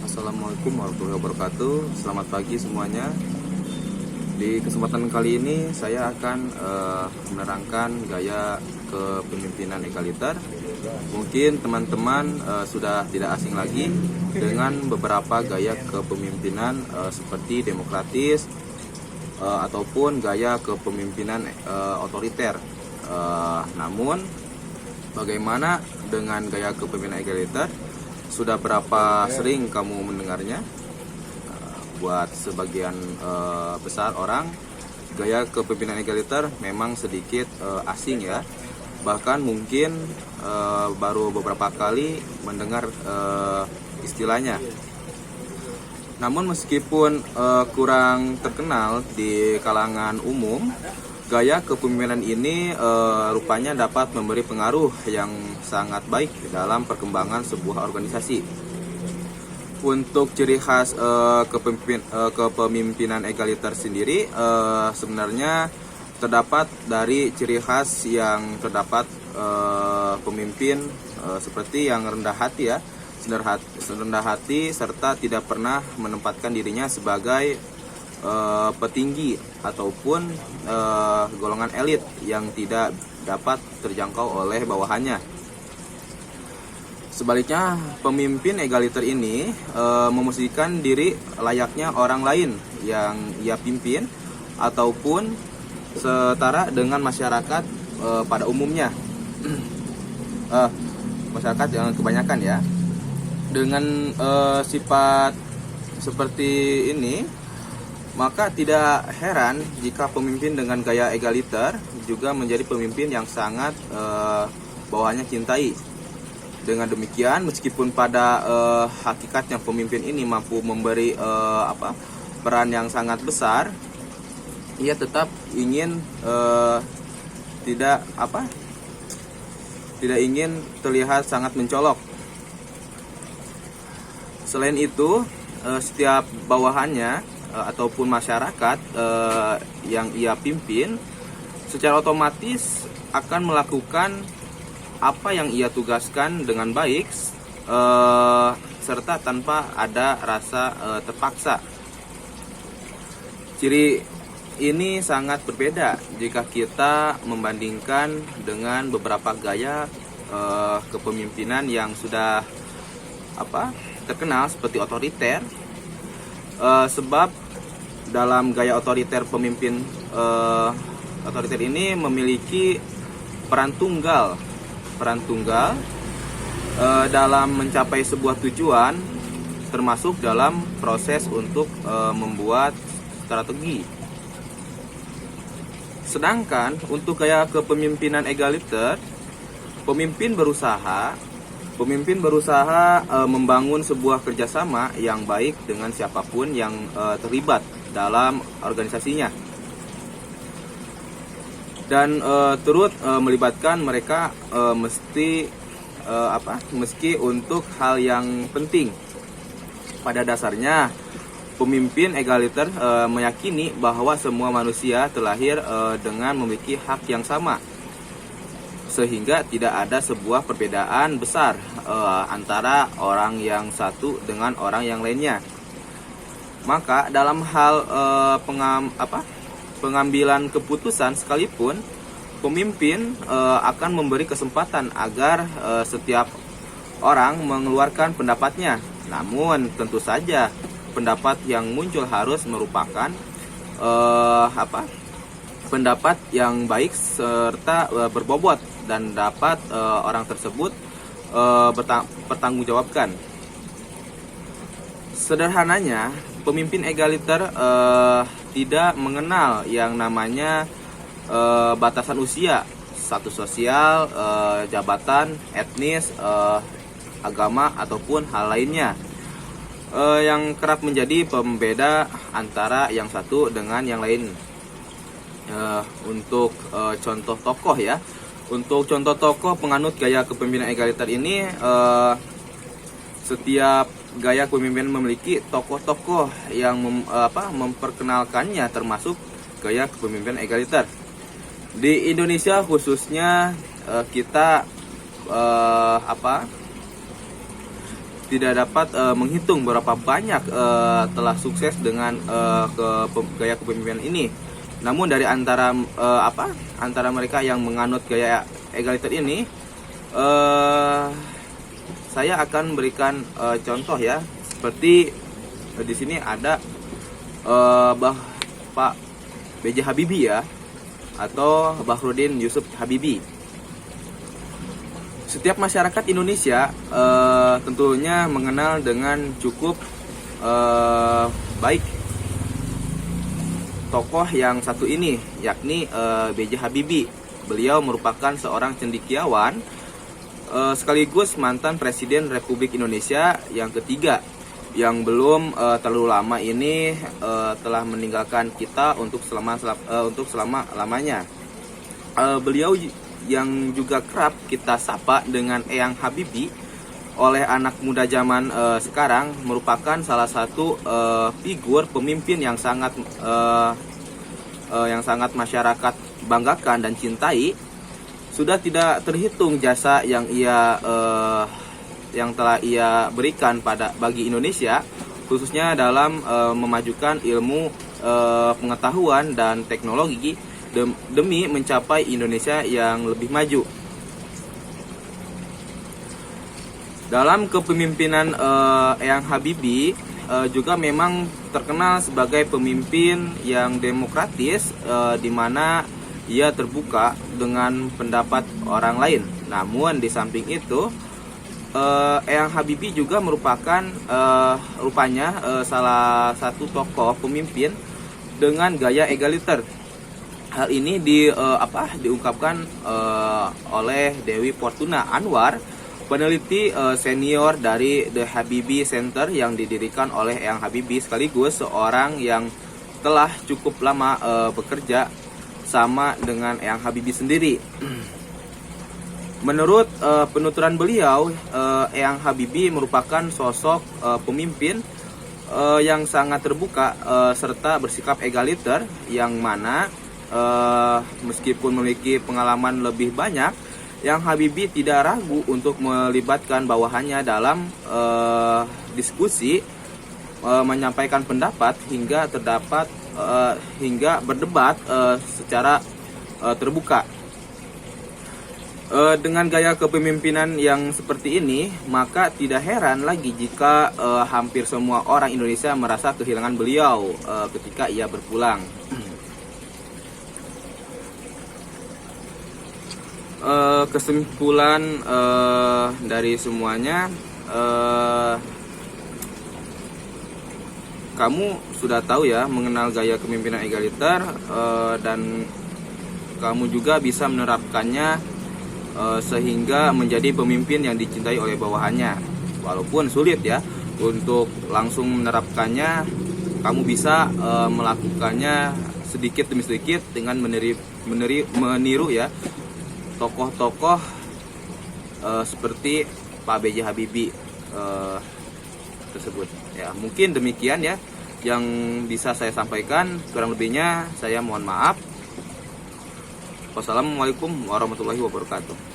Assalamualaikum warahmatullahi wabarakatuh. Selamat pagi semuanya. Di kesempatan kali ini saya akan menerangkan gaya kepemimpinan egaliter. Mungkin teman-teman sudah tidak asing lagi dengan beberapa gaya kepemimpinan seperti demokratis ataupun gaya kepemimpinan otoriter. Namun bagaimana dengan gaya kepemimpinan egaliter? Sudah berapa sering kamu mendengarnya? Buat sebagian besar orang, gaya kepemimpinan egaliter memang sedikit asing ya. Bahkan mungkin baru beberapa kali mendengar istilahnya. Namun meskipun kurang terkenal di kalangan umum, gaya kepemimpinan ini rupanya dapat memberi pengaruh yang sangat baik dalam perkembangan sebuah organisasi. Untuk ciri khas kepemimpinan egaliter sendiri sebenarnya terdapat dari ciri khas yang terdapat pemimpin seperti yang rendah hati ya, rendah hati serta tidak pernah menempatkan dirinya sebagai petinggi ataupun golongan elit yang tidak dapat terjangkau oleh bawahannya. Sebaliknya, pemimpin egaliter ini memosisikan diri layaknya orang lain yang ia pimpin ataupun setara dengan masyarakat pada umumnya. Masyarakat yang kebanyakan ya. Dengan sifat seperti ini, maka tidak heran jika pemimpin dengan gaya egaliter juga menjadi pemimpin yang sangat bawahannya cintai. Dengan demikian, meskipun pada hakikatnya pemimpin ini mampu memberi peran yang sangat besar, ia tetap ingin tidak ingin terlihat sangat mencolok. Selain itu, setiap bawahannya ataupun masyarakat yang ia pimpin secara otomatis akan melakukan apa yang ia tugaskan dengan baik serta tanpa ada rasa terpaksa. Ciri ini sangat berbeda jika kita membandingkan dengan beberapa gaya kepemimpinan yang sudah terkenal seperti otoriter. Sebab dalam gaya otoriter pemimpin otoriter ini memiliki peran tunggal dalam mencapai sebuah tujuan, termasuk dalam proses untuk membuat strategi. Sedangkan untuk gaya kepemimpinan egaliter, pemimpin berusaha membangun sebuah kerjasama yang baik dengan siapapun yang terlibat dalam organisasinya, dan turut melibatkan mereka meski untuk hal yang penting. Pada dasarnya, pemimpin egaliter meyakini bahwa semua manusia terlahir dengan memiliki hak yang sama, sehingga tidak ada sebuah perbedaan besar antara orang yang satu dengan orang yang lainnya. Maka dalam hal pengambilan keputusan sekalipun, pemimpin akan memberi kesempatan agar setiap orang mengeluarkan pendapatnya. Namun tentu saja pendapat yang muncul harus merupakan pendapat yang baik serta berbobot dan dapat orang tersebut bertanggungjawabkan. Sederhananya, pemimpin egaliter tidak mengenal yang namanya batasan usia, status sosial, jabatan, etnis, agama ataupun hal lainnya yang kerap menjadi pembeda antara yang satu dengan yang lain. Untuk contoh tokoh ya, untuk contoh tokoh penganut gaya kepemimpinan egaliter ini, setiap gaya kepemimpinan memiliki tokoh-tokoh yang memperkenalkannya, termasuk gaya kepemimpinan egaliter. Di Indonesia khususnya kita tidak dapat menghitung berapa banyak telah sukses dengan gaya kepemimpinan ini. Namun dari antara mereka yang menganut gaya egaliter ini, saya akan berikan contoh ya, seperti di sini ada Pak B.J. Habibie ya, atau Bahruddin Yusuf Habibie. Setiap masyarakat Indonesia tentunya mengenal dengan cukup baik tokoh yang satu ini, yakni B.J. Habibie. Beliau merupakan seorang cendekiawan sekaligus mantan Presiden Republik Indonesia yang ketiga, yang belum terlalu lama ini telah meninggalkan kita untuk selama-lamanya. Beliau yang juga kerap kita sapa dengan Eyang Habibie oleh anak muda zaman sekarang, merupakan salah satu figur pemimpin yang sangat masyarakat banggakan dan cintai. Sudah tidak terhitung jasa yang telah ia berikan bagi Indonesia, khususnya dalam memajukan ilmu pengetahuan dan teknologi demi mencapai Indonesia yang lebih maju. Dalam kepemimpinan Eyang Habibie juga memang terkenal sebagai pemimpin yang demokratis, di mana ia terbuka dengan pendapat orang lain. Namun di samping itu, Eyang Habibie juga merupakan rupanya salah satu tokoh pemimpin dengan gaya egaliter. Hal ini diungkapkan oleh Dewi Fortuna Anwar, peneliti senior dari The Habibie Center yang didirikan oleh Eyang Habibie, sekaligus seorang yang telah cukup lama bekerja sama dengan Eyang Habibie sendiri. Menurut penuturan beliau, Eyang Habibie merupakan sosok pemimpin yang sangat terbuka serta bersikap egaliter, yang mana meskipun memiliki pengalaman lebih banyak, Eyang Habibie tidak ragu untuk melibatkan bawahannya dalam diskusi, menyampaikan pendapat hingga berdebat secara terbuka. Dengan gaya kepemimpinan yang seperti ini, maka tidak heran lagi jika hampir semua orang Indonesia merasa kehilangan beliau ketika ia berpulang. Kesimpulan dari semuanya, kamu sudah tahu ya mengenal gaya kepemimpinan egaliter, dan kamu juga bisa menerapkannya sehingga menjadi pemimpin yang dicintai oleh bawahannya. Walaupun sulit ya untuk langsung menerapkannya, kamu bisa melakukannya sedikit demi sedikit dengan meniru ya tokoh-tokoh seperti Pak B.J. Habibie tersebut. Ya, mungkin demikian ya yang bisa saya sampaikan. Kurang lebihnya saya mohon maaf. Wassalamualaikum warahmatullahi wabarakatuh.